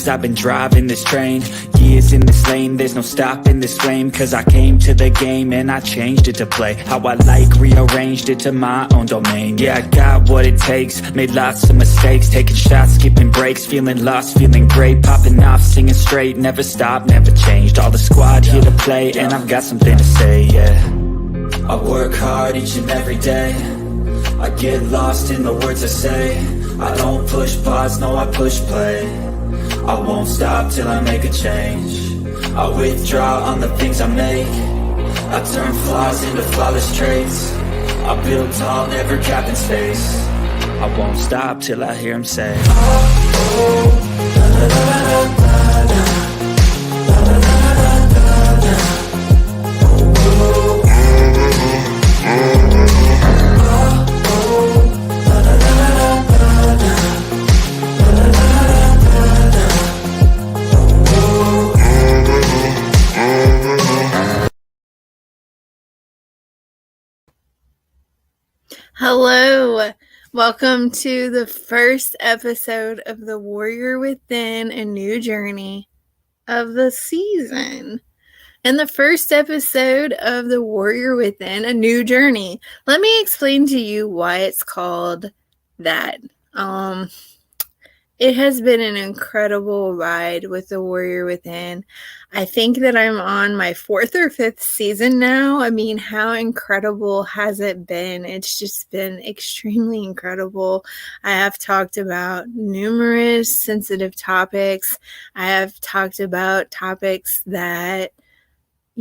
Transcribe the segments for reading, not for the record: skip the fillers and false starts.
things. I've been driving this train, years in this lane, there's no stopping this flame. Cause I came to the game and I changed it to play how I like, rearranged it to my own domain. Yeah, I got what it takes, made lots of mistakes, taking shots, skipping breaks, feeling lost, feeling great, popping off, singing straight, never stopped, never changed. All the squad here to play, and I've got something to say, yeah. I work hard each and every day, I get lost in the words I say. I don't push pause, no I push play. I won't stop till I make a change. I withdraw on the things I make. I turn flaws into flawless traits. I build tall, never capped in space. I won't stop till I hear him say, oh, da, da, da, da, da, da. Hello, welcome to the first episode of The Warrior Within, a new journey of the season. And the first episode of The Warrior Within, a new journey. Let me explain to you why it's called that. It has been an incredible ride with The Warrior Within. I think that I'm on my 4th or 5th season now. I mean, how incredible has it been? It's just been extremely incredible. I have talked about numerous sensitive topics. I have talked about topics that,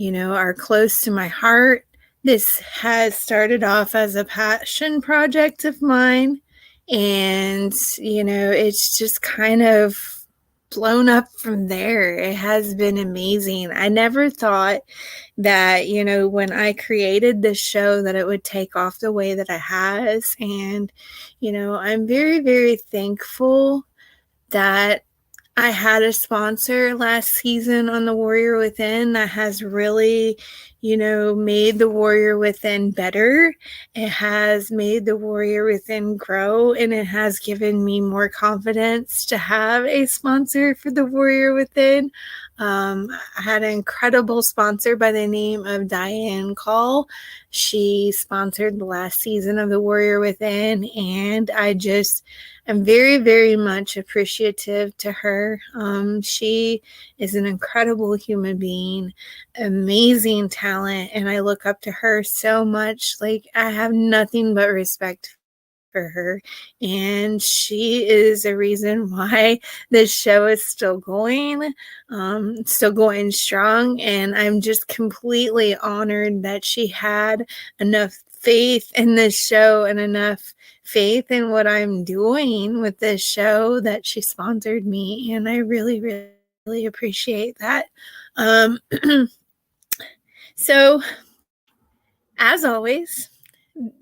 are close to my heart. This has started off as a passion project of mine. And, it's just kind of blown up from there. It has been amazing. I never thought that, when I created this show that it would take off the way that it has. And, I'm very, very thankful that I had a sponsor last season on The Warrior Within that has really, made The Warrior Within better. It has made The Warrior Within grow, and it has given me more confidence to have a sponsor for The Warrior Within. I had an incredible sponsor by the name of Diane Call. She sponsored the last season of The Warrior Within, and I'm very, very much appreciative to her. She is an incredible human being, amazing talent, and I look up to her so much. Like, I have nothing but respect for her, and she is a reason why this show is still going strong. And I'm just completely honored that she had enough faith in this show and enough faith in what I'm doing with this show that she sponsored me, and I really, really appreciate that. So, as always,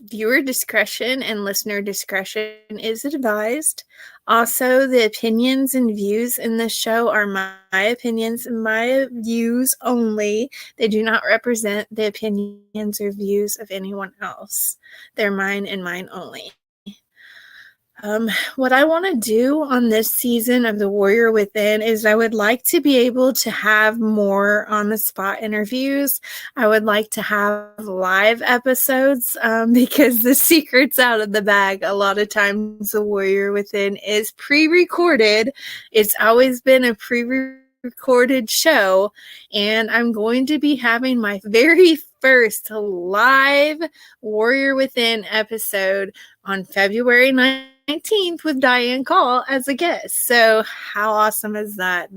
viewer discretion and listener discretion is advised. Also, the opinions and views in this show are my opinions and my views only. They do not represent the opinions or views of anyone else. They're mine and mine only. What I want to do on this season of The Warrior Within is I would like to be able to have more on-the-spot interviews. I would like to have live episodes because the secret's out of the bag. A lot of times The Warrior Within is pre-recorded. It's always been a pre-recorded show, and I'm going to be having my very first live Warrior Within episode on February 19th with Diane Call as a guest. So how awesome is that?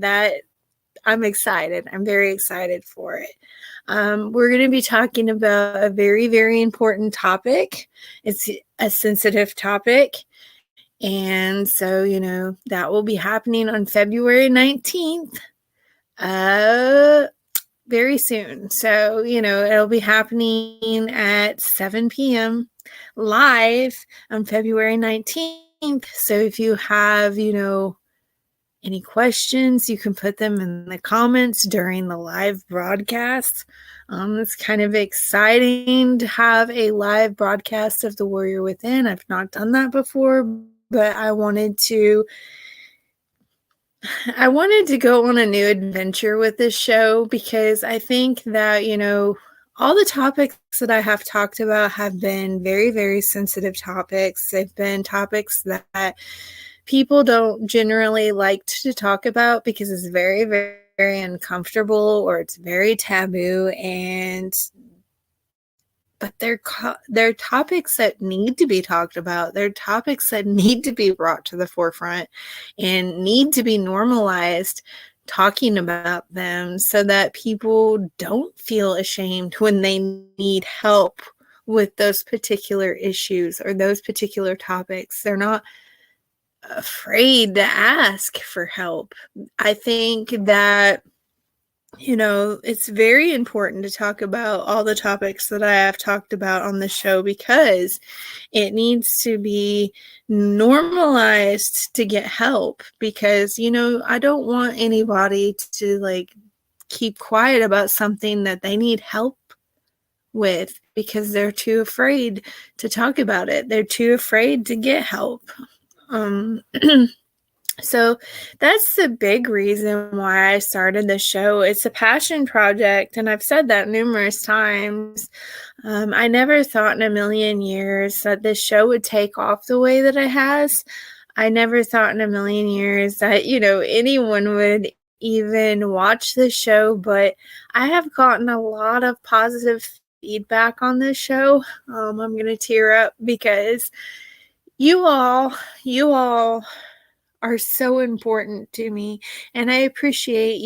I'm excited. I'm very excited for it. We're going to be talking about a very, very important topic. It's a sensitive topic. And so, that will be happening on February 19th. Very soon. So, it'll be happening at 7 p.m. live on February 19th. So if you have, any questions, you can put them in the comments during the live broadcast. It's kind of exciting to have a live broadcast of The Warrior Within. I've not done that before, but I wanted to I wanted to go on a new adventure with this show because I think that, all the topics that I have talked about have been very, very sensitive topics. They've been topics that people don't generally like to talk about because it's very, very, very uncomfortable or it's very taboo. But they're topics that need to be talked about. They're topics that need to be brought to the forefront and need to be normalized talking about them so that people don't feel ashamed when they need help with those particular issues or those particular topics. They're not afraid to ask for help. I think that it's very important to talk about all the topics that I have talked about on the show because it needs to be normalized to get help because, I don't want anybody to keep quiet about something that they need help with because they're too afraid to talk about it. They're too afraid to get help. So that's the big reason why I started the show. It's a passion project, and I've said that numerous times. I never thought in a million years that this show would take off the way that it has. I never thought in a million years that, anyone would even watch the show, but I have gotten a lot of positive feedback on this show. I'm going to tear up because you all are so important to me. And I appreciate,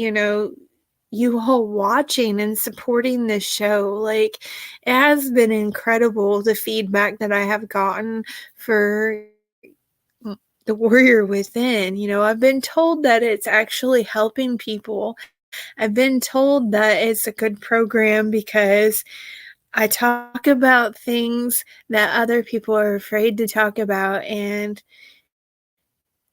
you all watching and supporting this show. It has been incredible, the feedback that I have gotten for The Warrior Within. I've been told that it's actually helping people. I've been told that it's a good program because I talk about things that other people are afraid to talk about, and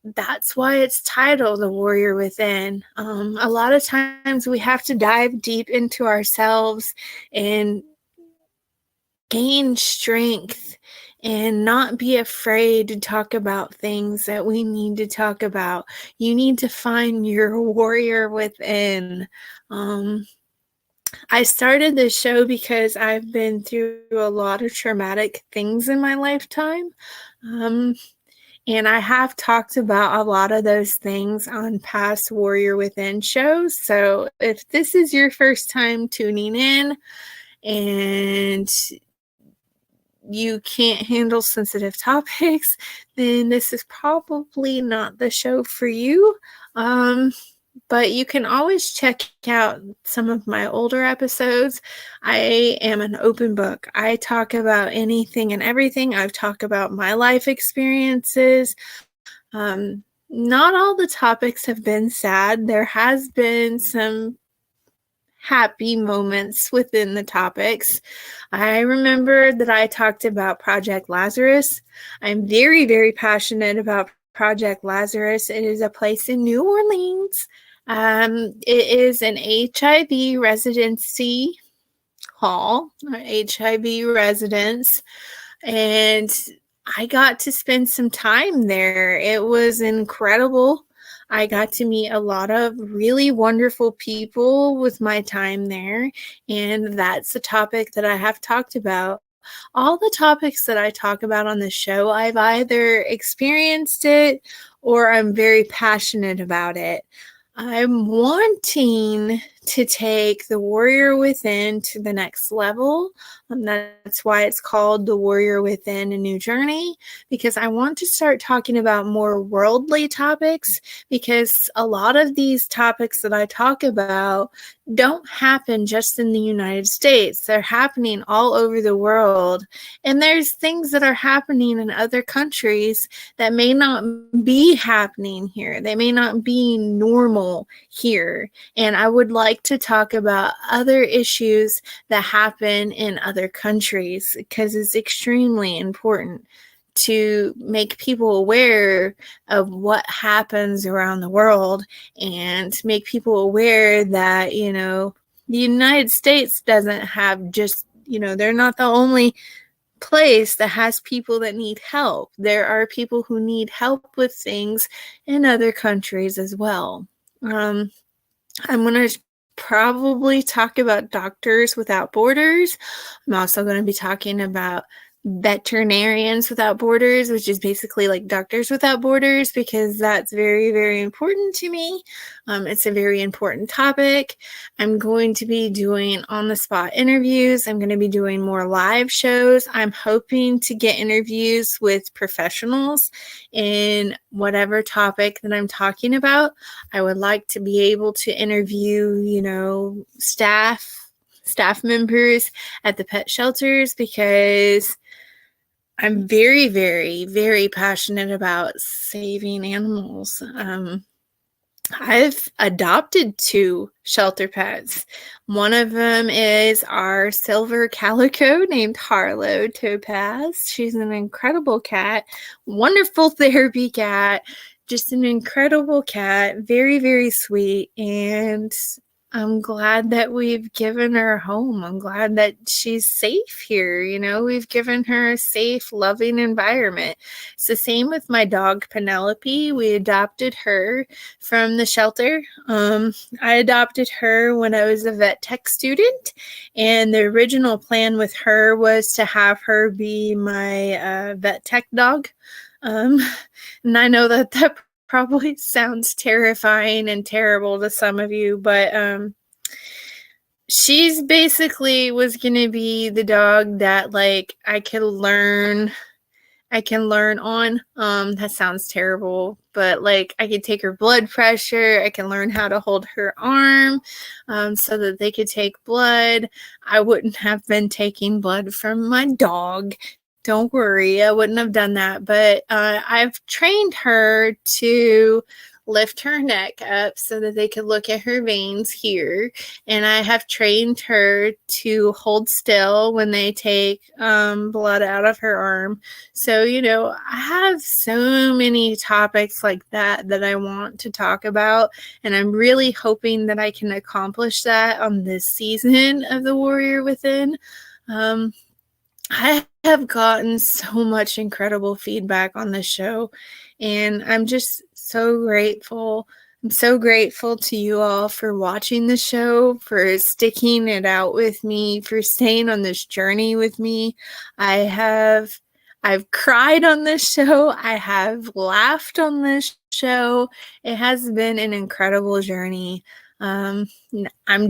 that's why it's titled The Warrior Within. A lot of times we have to dive deep into ourselves and gain strength and not be afraid to talk about things that we need to talk about. You need to find your warrior within. I started this show because I've been through a lot of traumatic things in my lifetime. And I have talked about a lot of those things on past Warrior Within shows. So if this is your first time tuning in and you can't handle sensitive topics, then this is probably not the show for you. But you can always check out some of my older episodes. I am an open book. I talk about anything and everything. I've talked about my life experiences. Not all the topics have been sad. There has been some happy moments within the topics. I remember that I talked about Project Lazarus. I'm very, very passionate about Project Lazarus. It is a place in New Orleans. It is an HIV residency hall, HIV residence, and I got to spend some time there. It was incredible. I got to meet a lot of really wonderful people with my time there, and that's the topic that I have talked about. All the topics that I talk about on the show, I've either experienced it or I'm very passionate about it. I'm wanting to take The Warrior Within to the next level. That's why it's called The Warrior Within: A New Journey, because I want to start talking about more worldly topics, because a lot of these topics that I talk about don't happen just in the United States. They're happening all over the world. And there's things that are happening in other countries that may not be happening here. They may not be normal here. And I would like to talk about other issues that happen in other countries, because it's extremely important to make people aware of what happens around the world and make people aware that, the United States doesn't have just, they're not the only place that has people that need help. There are people who need help with things in other countries as well. I'm going to probably talk about Doctors Without Borders. I'm also going to be talking about Veterinarians Without Borders, which is basically like Doctors Without Borders, because that's very, very important to me. It's a very important topic. I'm going to be doing on-the-spot interviews. I'm going to be doing more live shows. I'm hoping to get interviews with professionals in whatever topic that I'm talking about. I would like to be able to interview, staff members at the pet shelters, because I'm very, very, very passionate about saving animals. I've adopted 2 shelter pets. One of them is our silver calico named Harlow Topaz. She's an incredible cat, wonderful therapy cat, just an incredible cat, very, very sweet, and I'm glad that we've given her a home. I'm glad that she's safe here. We've given her a safe, loving environment. It's the same with my dog, Penelope. We adopted her from the shelter. I adopted her when I was a vet tech student, and the original plan with her was to have her be my vet tech dog. And I know that probably sounds terrifying and terrible to some of you, but she's basically was going to be the dog that I can learn on. That sounds terrible, but I could take her blood pressure. I can learn how to hold her arm so that they could take blood. I wouldn't have been taking blood from my dog. Don't worry, I wouldn't have done that, but I've trained her to lift her neck up so that they could look at her veins here, and I have trained her to hold still when they take blood out of her arm. So, I have so many topics like that I want to talk about, and I'm really hoping that I can accomplish that on this season of The Warrior Within. I have gotten so much incredible feedback on this show, and I'm just so grateful. I'm so grateful to you all for watching the show, for sticking it out with me, for staying on this journey with me. I've cried on this show. I have laughed on this show. It has been an incredible journey. I'm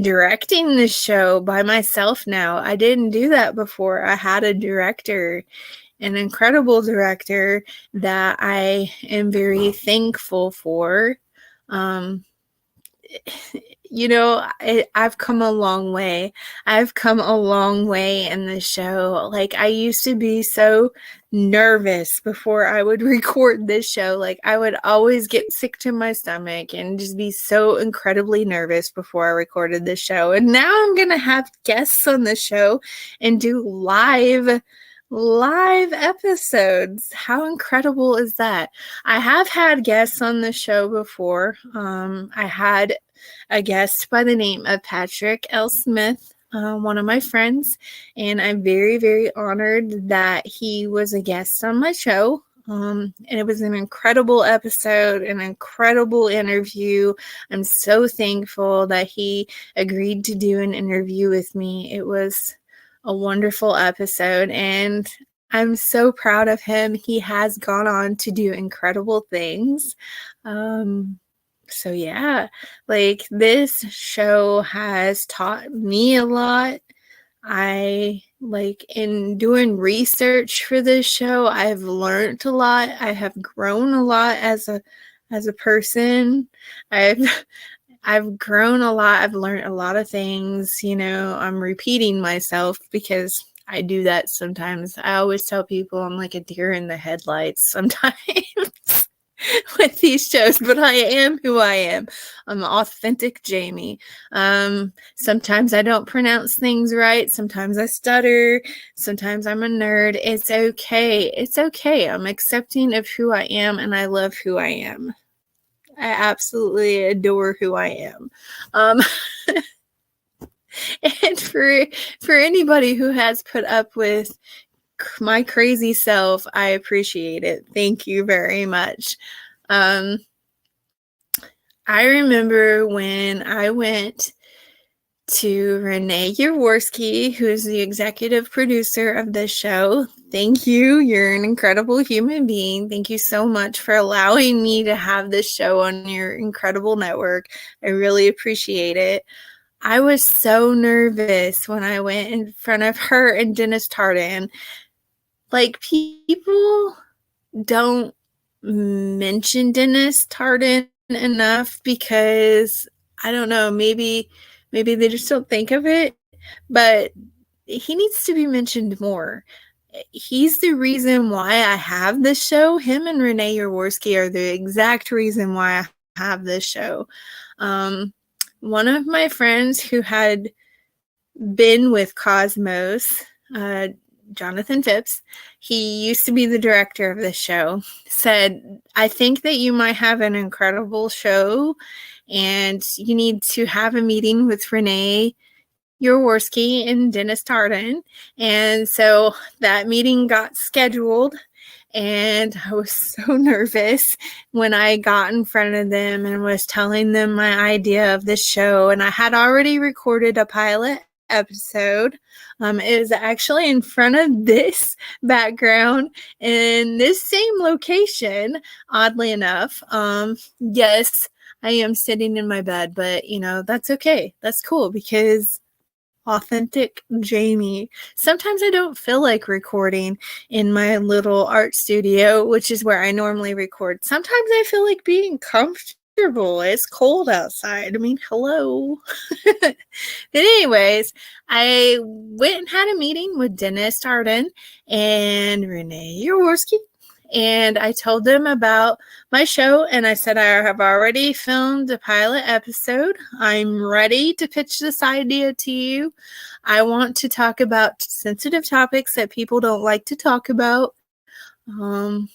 directing this show by myself now. I didn't do that before. I had a director, an incredible director that I am very thankful for. I've come a long way. I've come a long way in this show. I used to be so nervous before I would record this show. I would always get sick to my stomach and just be so incredibly nervous before I recorded this show. And now I'm going to have guests on the show and do live episodes. How incredible is that? I have had guests on the show before. I had a guest by the name of Patrick L. Smith, one of my friends, and I'm very, very honored that he was a guest on my show. And it was an incredible episode, an incredible interview. I'm so thankful that he agreed to do an interview with me. It was a wonderful episode, and I'm so proud of him. He has gone on to do incredible things. So yeah, this show has taught me a lot. In doing research for this show, I've learned a lot. I have grown a lot as a person. I've grown a lot. I've learned a lot of things. I'm repeating myself because I do that sometimes. I always tell people I'm like a deer in the headlights sometimes with these shows, but I am who I am. I'm authentic Jaime. Sometimes I don't pronounce things right. Sometimes I stutter. Sometimes I'm a nerd. It's okay. It's okay. I'm accepting of who I am, and I love who I am. I absolutely adore who I am. And for anybody who has put up with my crazy self, I appreciate it. Thank you very much. I remember when I went to Renee Yaworski, who's the executive producer of this show. Thank you. You're an incredible human being. Thank you so much for allowing me to have this show on your incredible network. I really appreciate it. I was so nervous when I went in front of her and Dennis Tardan. Like, people don't mention Dennis Tardan enough because, I don't know, maybe they just don't think of it, but he needs to be mentioned more. He's the reason why I have this show. Him and Renee Yaworski are the exact reason why I have this show. One of my friends who had been with Cosmos, Jonathan Phipps, he used to be the director of this show, said, I think that you might have an incredible show and you need to have a meeting with Renee Yaworski and Dennis Tardan. And so that meeting got scheduled, and I was so nervous when I got in front of them and was telling them my idea of this show. And I had already recorded a pilot episode. It was actually in front of this background in this same location, oddly enough. Yes, I am sitting in my bed, but that's okay. That's cool because authentic Jaime. Sometimes I don't feel like recording in my little art studio, which is where I normally record. Sometimes I feel like being comfortable. It's cold outside. I mean, hello. But anyways, I went and had a meeting with Dennis Tardan and Renee Yaworski. And I told them about my show, and I said, I have already filmed a pilot episode. I'm ready to pitch this idea to you. I want to talk about sensitive topics that people don't like to talk about. And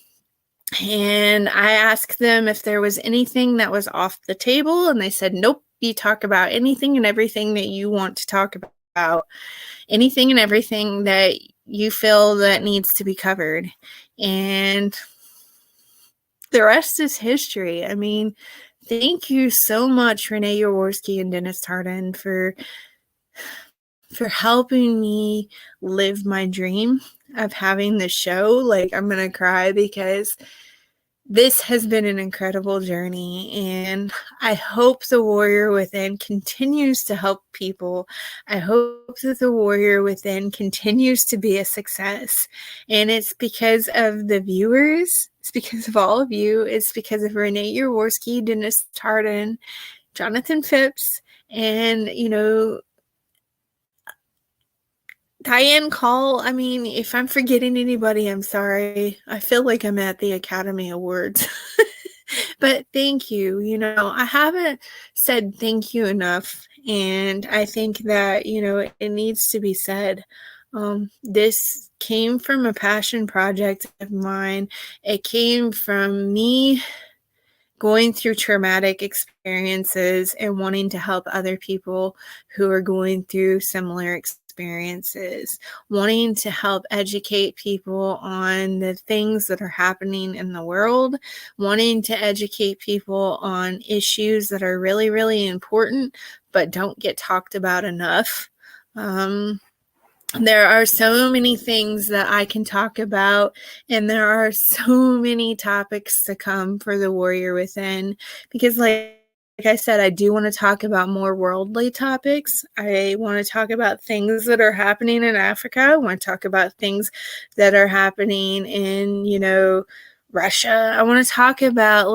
I asked them if there was anything that was off the table, and they said, nope, you talk about anything and everything that you want to talk about, anything and everything that you feel that needs to be covered. And the rest is history. I mean, thank you so much, Renee Yaworski and Dennis Tardan, for helping me live my dream of having this show. Like, I'm going to cry because this has been an incredible journey, and I hope the Warrior Within continues to help people. I hope that the Warrior Within continues to be a success, and it's because of the viewers. It's because of all of you. It's because of Renee Yaworski, Dennis Tardan, Jonathan Phipps, and, Diane Call. I mean, if I'm forgetting anybody, I'm sorry. I feel like I'm at the Academy Awards. But thank you. I haven't said thank you enough. And I think that, it needs to be said. This came from a passion project of mine. It came from me going through traumatic experiences and wanting to help other people who are going through similar experiences, wanting to help educate people on the things that are happening in the world, wanting to educate people on issues that are really, really important but don't get talked about enough. There are so many things that I can talk about, and there are so many topics to come for the Warrior Within, because like I said, I do want to talk about more worldly topics. I want to talk about things that are happening in Africa. I want to talk about things that are happening in, Russia. I want to talk about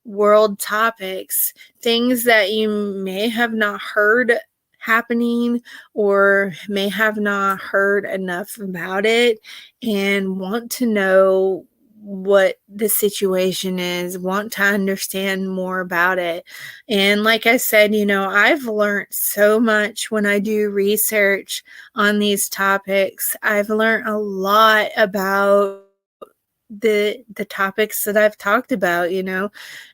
world topics, things that you may have not heard happening or may have not heard enough about it and want to know what the situation is, want to understand more about it. And like I said, I've learned so much when I do research on these topics. I've learned a lot about the topics that I've talked about.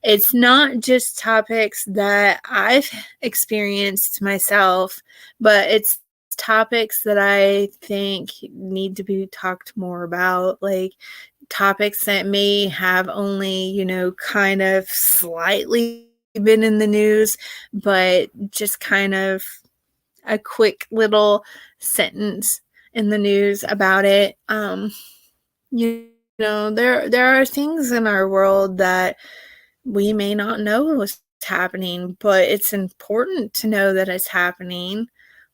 It's not just topics that I've experienced myself, but it's topics that I think need to be talked more about, like topics that may have only, kind of slightly been in the news, but just kind of a quick little sentence in the news about it. There are things in our world that we may not know is happening, but it's important to know that it's happening.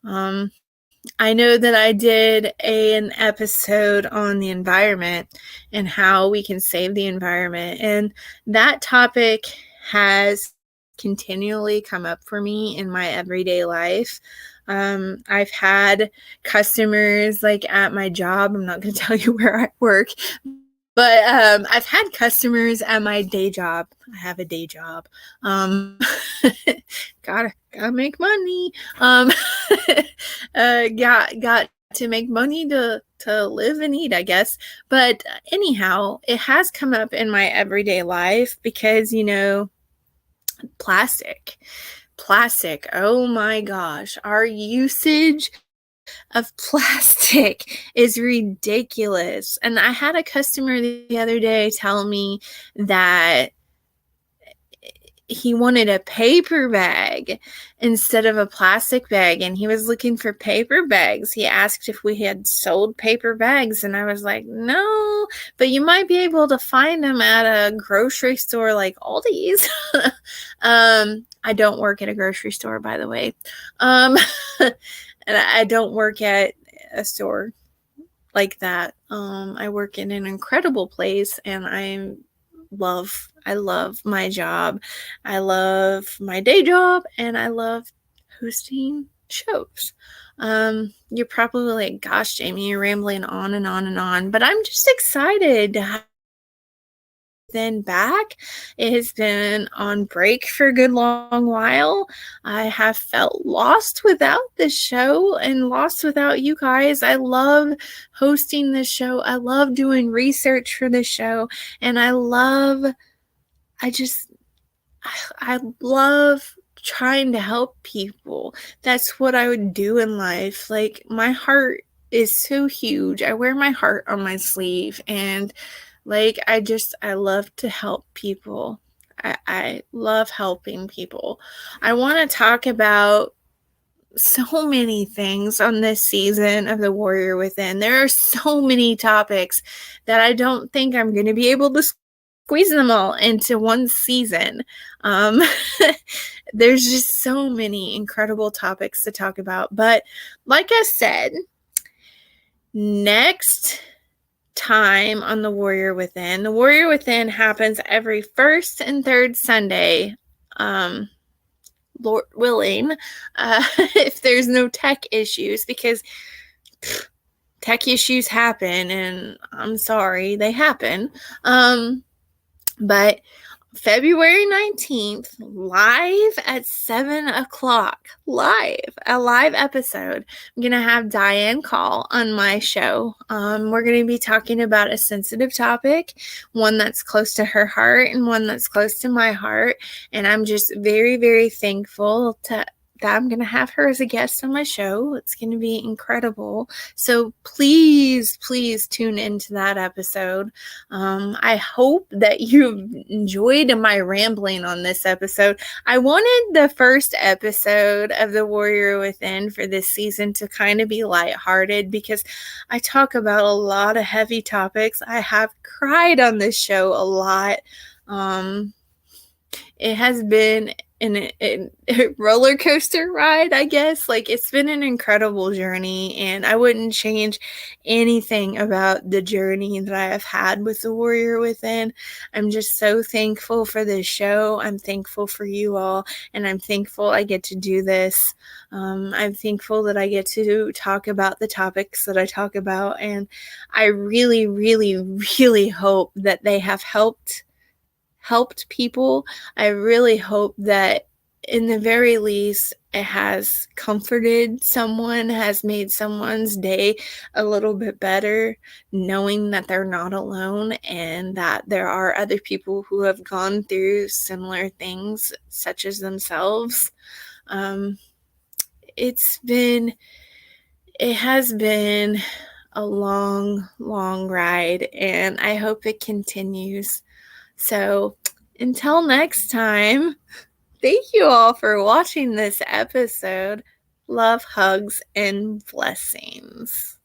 I know that I did an episode on the environment and how we can save the environment, and that topic has continually come up for me in my everyday life. I've had customers like at my job. I'm not going to tell you where I work, but I've had customers at my day job. I have a day job. Gotta make money. Got to make money to live and eat, I guess. But anyhow, it has come up in my everyday life because, plastic. Oh my gosh, our usage of plastic is ridiculous. And I had a customer the other day tell me that he wanted a paper bag instead of a plastic bag, and he was looking for paper bags. He asked if we had sold paper bags, and I was like, no, but you might be able to find them at a grocery store like Aldi's. I don't work at a grocery store, by the way. And I don't work at a store like that. I work in an incredible place, and I love my job. I love my day job, and I love hosting shows. You're probably like, gosh, Jamie, you're rambling on and on and on, but I'm just excited to have been back. It has been on break for a good long while. I have felt lost without this show and lost without you guys. I love hosting this show. I love doing research for this show, and I love trying to help people. That's what I would do in life. Like, my heart is so huge. I wear my heart on my sleeve, and like, I love to help people. I love helping people. I want to talk about so many things on this season of The Warrior Within. There are so many topics that I don't think I'm going to be able to squeeze them all into one season. There's just so many incredible topics to talk about. But like I said, next time on The Warrior Within happens every first and third Sunday, Lord willing, if there's no tech issues, because tech issues happen, and I'm sorry, they happen. But February 19th, live at 7 o'clock, a live episode. I'm going to have Diane call on my show. We're going to be talking about a sensitive topic, one that's close to her heart and one that's close to my heart. And I'm just very, very thankful that I'm going to have her as a guest on my show. It's going to be incredible. So please, please tune into that episode. I hope that you've enjoyed my rambling on this episode. I wanted the first episode of The Warrior Within for this season to kind of be lighthearted, because I talk about a lot of heavy topics. I have cried on this show a lot. It has been a roller coaster ride, I guess. Like, it's been an incredible journey, and I wouldn't change anything about the journey that I have had with The Warrior Within. I'm just so thankful for this show. I'm thankful for you all, and I'm thankful I get to do this. I'm thankful that I get to talk about the topics that I talk about, and I really, really, really hope that they have helped people. I really hope that in the very least it has comforted someone, has made someone's day a little bit better, knowing that they're not alone and that there are other people who have gone through similar things such as themselves. It's been It has been a long, long ride, and I hope it continues. So, until next time, thank you all for watching this episode. Love, hugs, and blessings.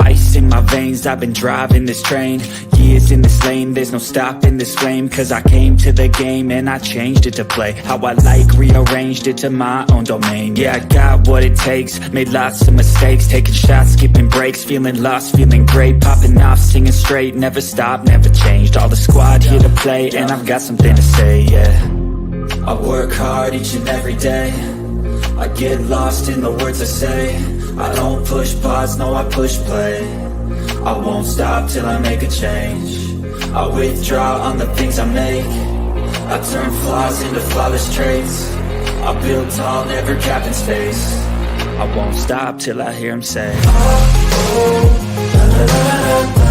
Ice in my veins, I've been driving this train. Years in this lane, there's no stopping this flame. Cause I came to the game and I changed it to play how I like, rearranged it to my own domain. Yeah, I got what it takes, made lots of mistakes, taking shots, skipping breaks, feeling lost, feeling great, popping off, singing straight, never stopped, never changed. All the squad here to play, and I've got something to say, yeah. I work hard each and every day, I get lost in the words I say. I don't push pause, no I push play. I won't stop till I make a change. I withdraw on the things I make. I turn flaws into flawless traits. I build tall, never capped in space. I won't stop till I hear him say, oh, oh, da, da, da, da, da.